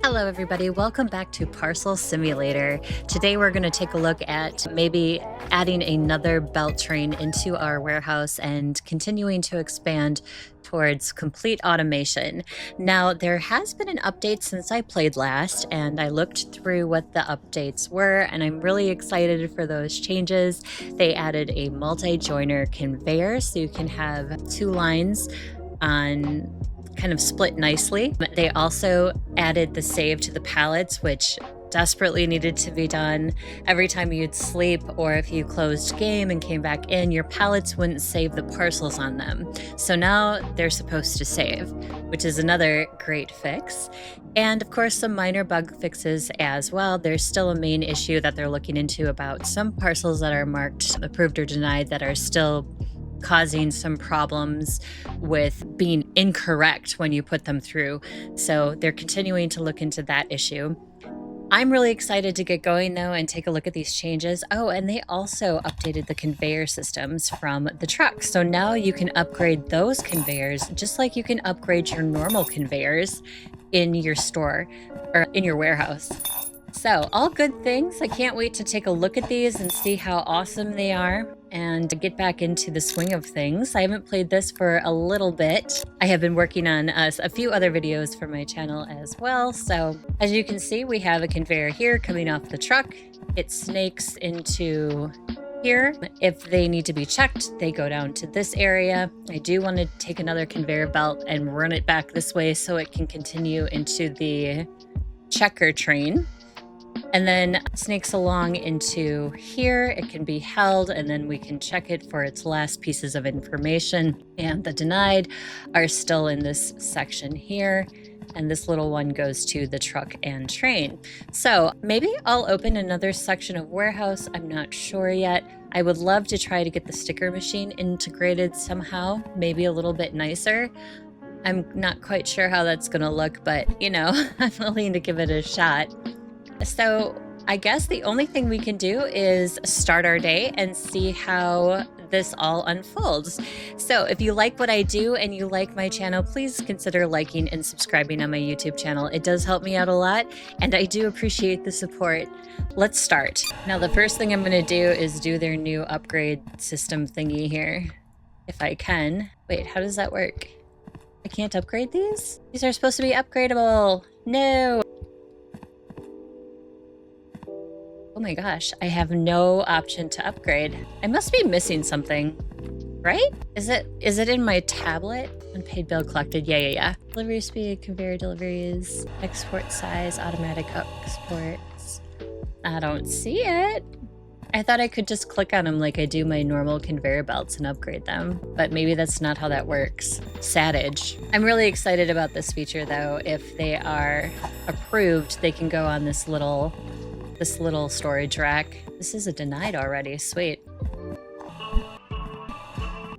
Hello everybody, welcome back to Parcel Simulator. Today we're going to take a look at maybe adding another belt train into our warehouse and continuing to expand towards complete automation. Now there has been an update since I played last, and I looked through what the updates were, and I'm really excited for those changes. They added a multi-joiner conveyor so you can have two lines on kind of split nicely. They also added the save to the pallets, which desperately needed to be done. Every time you'd sleep or if you closed game and came back in, your pallets wouldn't save the parcels on them. So now they're supposed to save, which is another great fix. And of course, some minor bug fixes as well. There's still a main issue that they're looking into about some parcels that are marked approved or denied that are still causing some problems with being incorrect when you put them through. So they're continuing to look into that issue. I'm really excited to get going though and take a look at these changes. Oh, and they also updated the conveyor systems from the truck. So now you can upgrade those conveyors just like you can upgrade your normal conveyors in your store or in your warehouse. So all good things. I can't wait to take a look at these and see how awesome they are and get back into the swing of things. I haven't played this for a little bit. I have been working on a few other videos for my channel as well. So as you can see, we have a conveyor here coming off the truck. It snakes into here. If they need to be checked, they go down to this area. I do want to take another conveyor belt and run it back this way so it can continue into the checker train. And then snakes along into here. It can be held and then we can check it for its last pieces of information. And the denied are still in this section here. And this little one goes to the truck and train. So maybe I'll open another section of warehouse. I'm not sure yet. I would love to try to get the sticker machine integrated somehow, maybe a little bit nicer. I'm not quite sure how that's going to look, but you know, I'm willing to give it a shot. So I guess the only thing we can do is start our day and see how this all unfolds. So if you like what I do and you like my channel, please consider liking and subscribing on my YouTube channel. It does help me out a lot, and I do appreciate the support. Let's start. Now, the first thing I'm going to do is do their new upgrade system thingy here, if I can. Wait, how does that work? I can't upgrade these? These are supposed to be upgradable. No. Oh my gosh, I have no option to upgrade. I must be missing something, right? Is it in my tablet? Unpaid bill collected, yeah. Delivery speed, conveyor deliveries, export size, automatic exports. I don't see it. I thought I could just click on them like I do my normal conveyor belts and upgrade them, but maybe that's not how that works. Sadage. I'm really excited about this feature though. If they are approved, they can go on this little storage rack. This is a denied already. Sweet.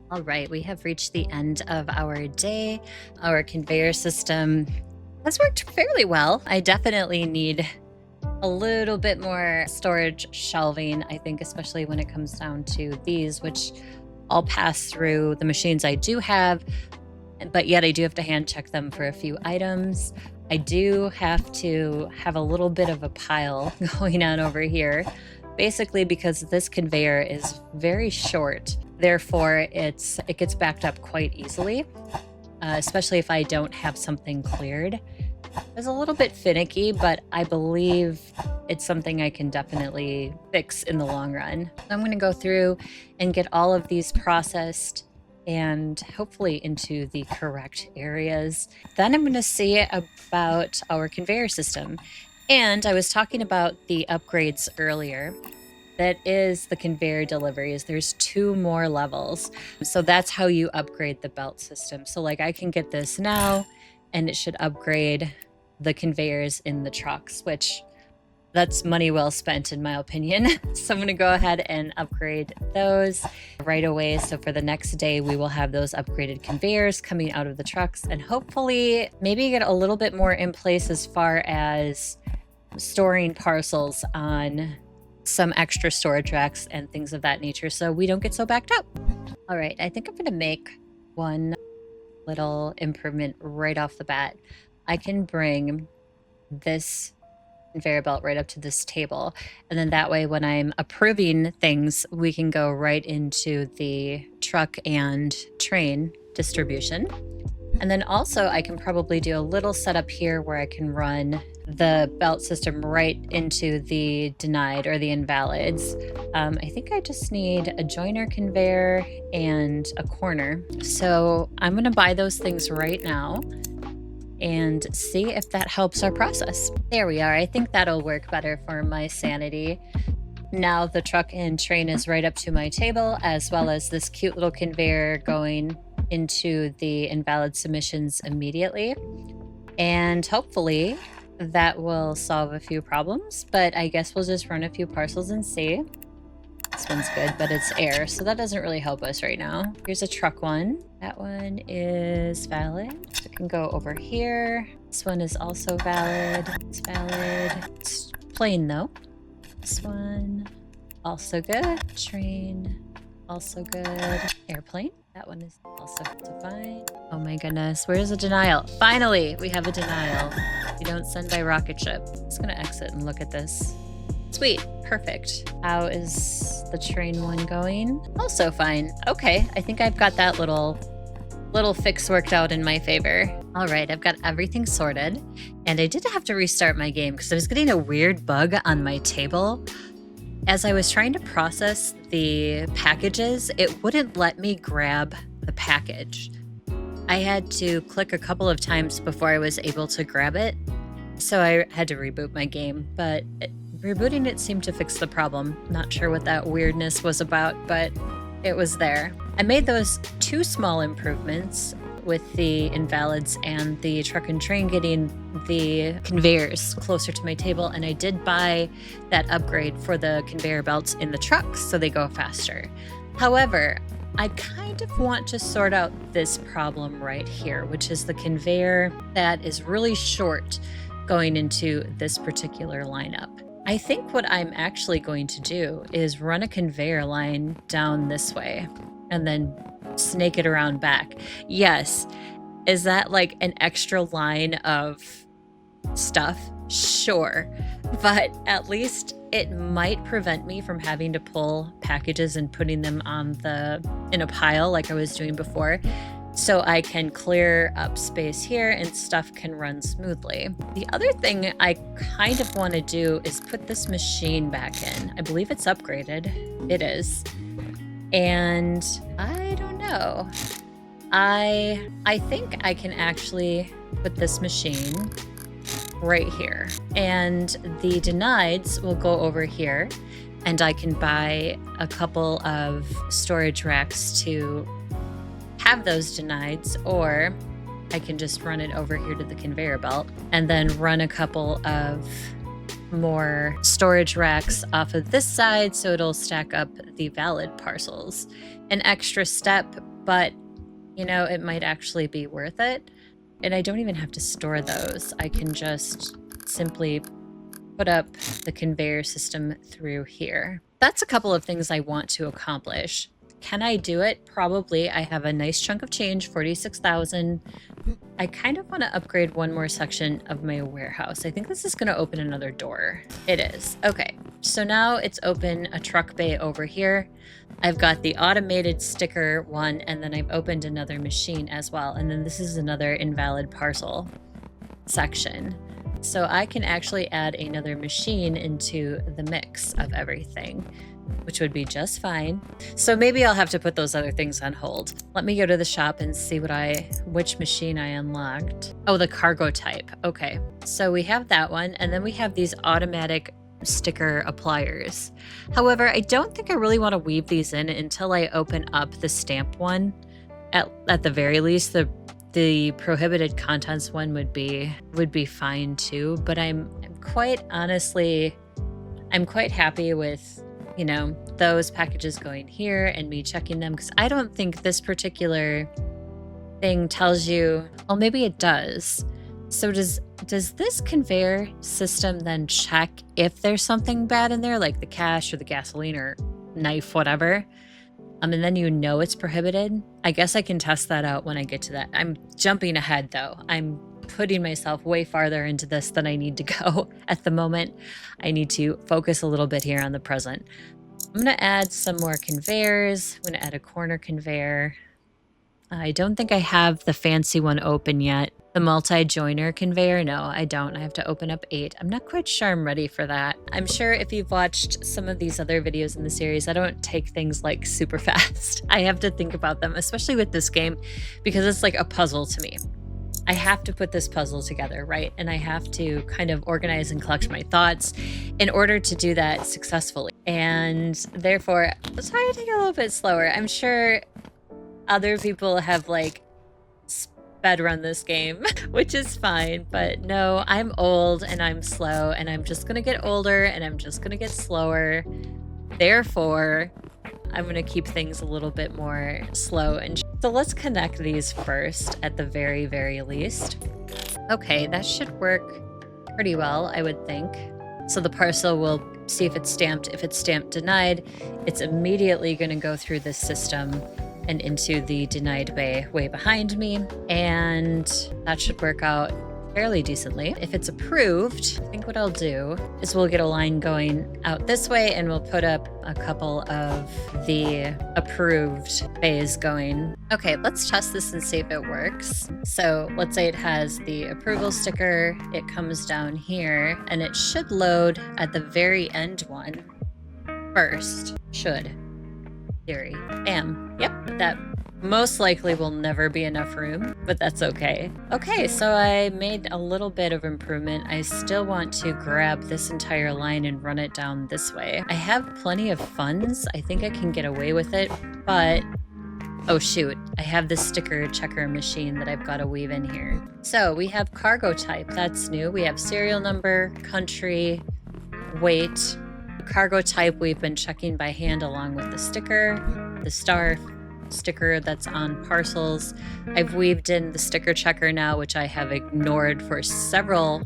All right, we have reached the end of our day. Our conveyor system has worked fairly well. I definitely need a little bit more storage shelving, I think, especially when it comes down to these, which I'll pass through the machines I do have, but yet I do have to hand check them for a few items. I do have to have a little bit of a pile going on over here, basically because this conveyor is very short. Therefore, it gets backed up quite easily, especially if I don't have something cleared. It's a little bit finicky, but I believe it's something I can definitely fix in the long run. I'm going to go through and get all of these processed and hopefully into the correct areas. Then I'm going to see about our conveyor system. And I was talking about the upgrades earlier. That is the conveyor deliveries. There's 2 more levels. So that's how you upgrade the belt system. So like I can get this now and it should upgrade the conveyors in the trucks, which that's money well spent in my opinion. So I'm going to go ahead and upgrade those right away. So for the next day, we will have those upgraded conveyors coming out of the trucks and hopefully maybe get a little bit more in place as far as storing parcels on some extra storage racks and things of that nature so we don't get so backed up. All right, I think I'm going to make one little improvement right off the bat. I can bring this conveyor belt right up to this table. And then that way, when I'm approving things, we can go right into the truck and train distribution. And then also I can probably do a little setup here where I can run the belt system right into the denied or the invalids. I think I just need a joiner conveyor and a corner. So I'm going to buy those things right now and see if that helps our process. There we are. I think that'll work better for my sanity. Now the truck and train is right up to my table, as well as this cute little conveyor going into the invalid submissions immediately. And hopefully that will solve a few problems, but I guess we'll just run a few parcels and see. This one's good, but it's air, so that doesn't really help us right now. Here's a truck one. That one is valid. So it can go over here. This one is also valid. It's valid. It's plain though. This one, also good. Train, also good. Airplane, that one is also fine. Oh my goodness, where's the denial? Finally, we have a denial. You don't send by rocket ship. I'm just gonna exit and look at this. Sweet, perfect. How is the train one going? Also fine. Okay, I think I've got that little fix worked out in my favor. All right, I've got everything sorted. And I did have to restart my game because I was getting a weird bug on my table. As I was trying to process the packages, it wouldn't let me grab the package. I had to click a couple of times before I was able to grab it. So I had to reboot my game, but rebooting it seemed to fix the problem. Not sure what that weirdness was about, but it was there. I made those 2 small improvements with the invalids and the truck and train getting the conveyors closer to my table, and I did buy that upgrade for the conveyor belts in the trucks so they go faster. However, I kind of want to sort out this problem right here, which is the conveyor that is really short going into this particular lineup. I think what I'm actually going to do is run a conveyor line down this way and then snake it around back. Yes. Is that like an extra line of stuff? Sure. But at least it might prevent me from having to pull packages and putting them in a pile like I was doing before. So I can clear up space here and stuff can run smoothly. The other thing I kind of want to do is put this machine back in. I believe it's upgraded. It is. And I don't know. I think I can actually put this machine right here. And the denieds will go over here. And I can buy a couple of storage racks to have those denieds, or I can just run it over here to the conveyor belt and then run a couple of more storage racks off of this side so it'll stack up the valid parcels. An extra step, but you know, it might actually be worth it. And I don't even have to store those. I can just simply put up the conveyor system through here. That's a couple of things I want to accomplish. Can I do it? Probably. I have a nice chunk of change, 46,000. I kind of want to upgrade one more section of my warehouse. I think this is going to open another door. It is. Okay. So now it's open a truck bay over here. I've got the automated sticker one, and then I've opened another machine as well. And then this is another invalid parcel section. So I can actually add another machine into the mix of everything, which would be just fine. So maybe I'll have to put those other things on hold. Let me go to the shop and see which machine I unlocked. Oh, the cargo type. Okay. So we have that one, and then we have these automatic sticker appliers. However, I don't think I really want to weave these in until I open up the stamp one. At the very least, the prohibited contents one would be fine too, but I'm quite happy with, you know, those packages going here and me checking them, because I don't think this particular thing tells you, well, maybe it does. So does this conveyor system then check if there's something bad in there, like the cash or the gasoline or knife, whatever? And then you know it's prohibited? I guess I can test that out when I get to that. I'm jumping ahead though. I'm putting myself way farther into this than I need to go at the moment. I need to focus a little bit here on the present. I'm going to add some more conveyors. I'm going to add a corner conveyor. I don't think I have the fancy one open yet. The multi-joiner conveyor? No, I don't. I have to open up 8. I'm not quite sure I'm ready for that. I'm sure if you've watched some of these other videos in the series, I don't take things like super fast. I have to think about them, especially with this game, because it's like a puzzle to me. I have to put this puzzle together, right? And I have to kind of organize and collect my thoughts in order to do that successfully. And therefore, let's try to take it a little bit slower. I'm sure other people have like sped run this game, which is fine, but no, I'm old and I'm slow and I'm just gonna get older and I'm just gonna get slower. Therefore, I'm gonna keep things a little bit more slow. And so let's connect these first at the very, very least. Okay, that should work pretty well, I would think. So the parcel will see if it's stamped. If it's stamped denied, it's immediately gonna go through this system and into the denied bay way behind me. And that should work out fairly decently. If it's approved, I think what I'll do is we'll get a line going out this way and we'll put up a couple of the approved bays going. Okay, let's test this and see if it works. So let's say it has the approval sticker. It comes down here and it should load at the very end one first. Should. Theory. Bam. Yep, that most likely will never be enough room, but that's okay. Okay, so I made a little bit of improvement. I still want to grab this entire line and run it down this way. I have plenty of funds. I think I can get away with it, but oh shoot, I have this sticker checker machine that I've got to weave in here. So we have cargo type, that's new. We have serial number, country, weight. Cargo type we've been checking by hand along with the sticker, the star sticker that's on parcels. I've weaved in the sticker checker now, which I have ignored for several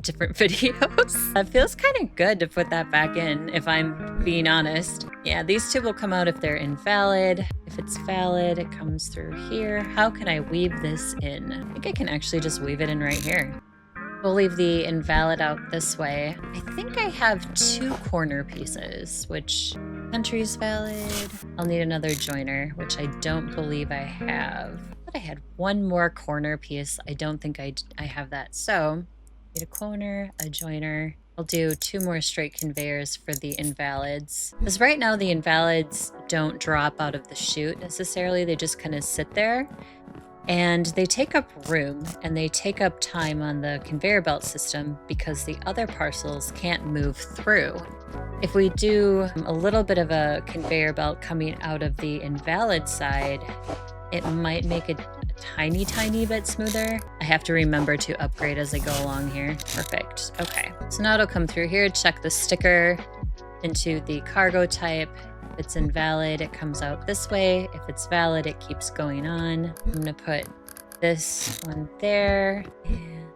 different videos. It feels kind of good to put that back in, if I'm being honest. Yeah, these two will come out if they're invalid. If it's valid, it comes through here. How can I weave this in? I think I can actually just weave it in right here. We'll leave the invalid out this way. I think I have 2 corner pieces, which country's valid. I'll need another joiner, which I don't believe I have. But I had 1 more corner piece. I don't think I have that. So, need a corner, a joiner. I'll do 2 more straight conveyors for the invalids. Because right now the invalids don't drop out of the chute necessarily. They just kind of sit there. And they take up room and they take up time on the conveyor belt system because the other parcels can't move through. If we do a little bit of a conveyor belt coming out of the invalid side, it might make it a tiny, tiny bit smoother. I have to remember to upgrade as I go along here. Perfect. Okay. So now it'll come through here, check the sticker into the cargo type. If it's invalid, it comes out this way. If it's valid, it keeps going on. I'm gonna put this one there and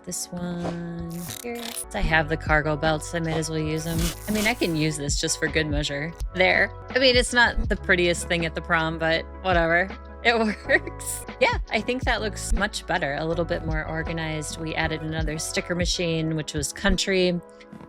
this one here. Since I have the cargo belts, I might as well use them. I mean, I can use this just for good measure. There. I mean, it's not the prettiest thing at the prom, but whatever. It works. Yeah, I think that looks much better, a little bit more organized. We added another sticker machine, which was country.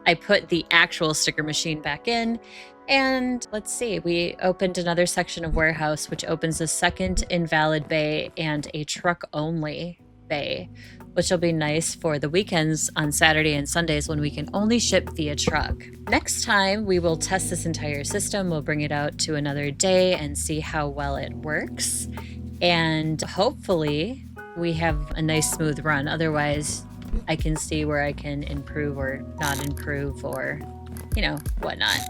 I put the actual sticker machine back in. And let's see, we opened another section of warehouse, which opens a second invalid bay and a truck only bay, which will be nice for the weekends on Saturday and Sundays when we can only ship via truck. Next time, we will test this entire system. We'll bring it out to another day and see how well it works. And hopefully we have a nice smooth run. Otherwise, I can see where I can improve or not improve or, you know, whatnot.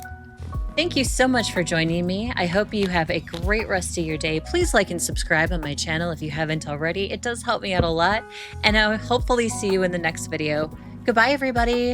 Thank you so much for joining me. I hope you have a great rest of your day. Please like and subscribe on my channel if you haven't already. It does help me out a lot. And I'll hopefully see you in the next video. Goodbye, everybody.